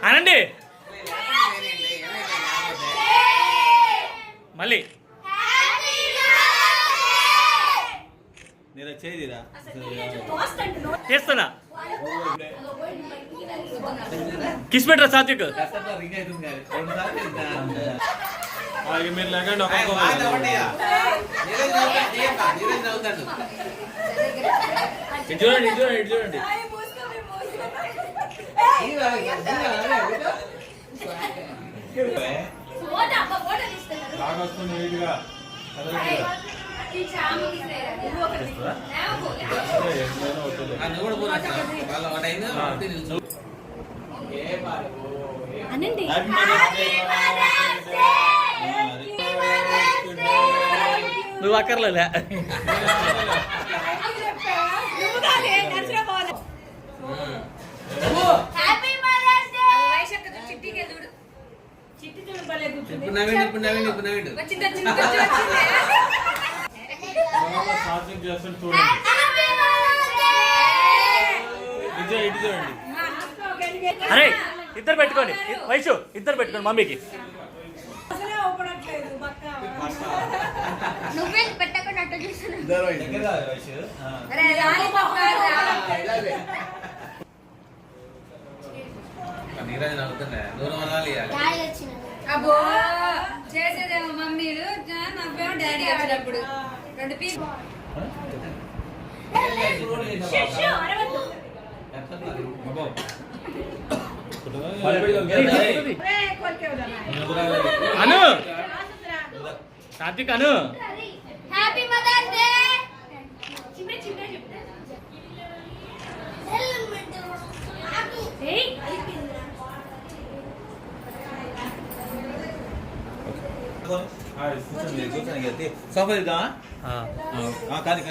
అనండి మళ్ళీ నేను చేదిరా చేస్తున్నా కిస్ పెట్టరా సాత్విక్ మీరు లేకండి చూడండి చూడండి చూడండి నువ్వు అక్కర్లేదా అరే ఇద్దరు పెట్టుకోండి వయసు ఇద్దరు పెట్టుకోండి మమ్మీకి అబ్బో చేసేదేమో మమ్మీలు నవ్వేమో డాడీ వచ్చేటప్పుడు రెండు పీస్ అను సాత్విక్ అను హ్యాపీ మదర్స్ డే కూర్చొని కూర్చొని సోఫా ఇద్దామా కానీ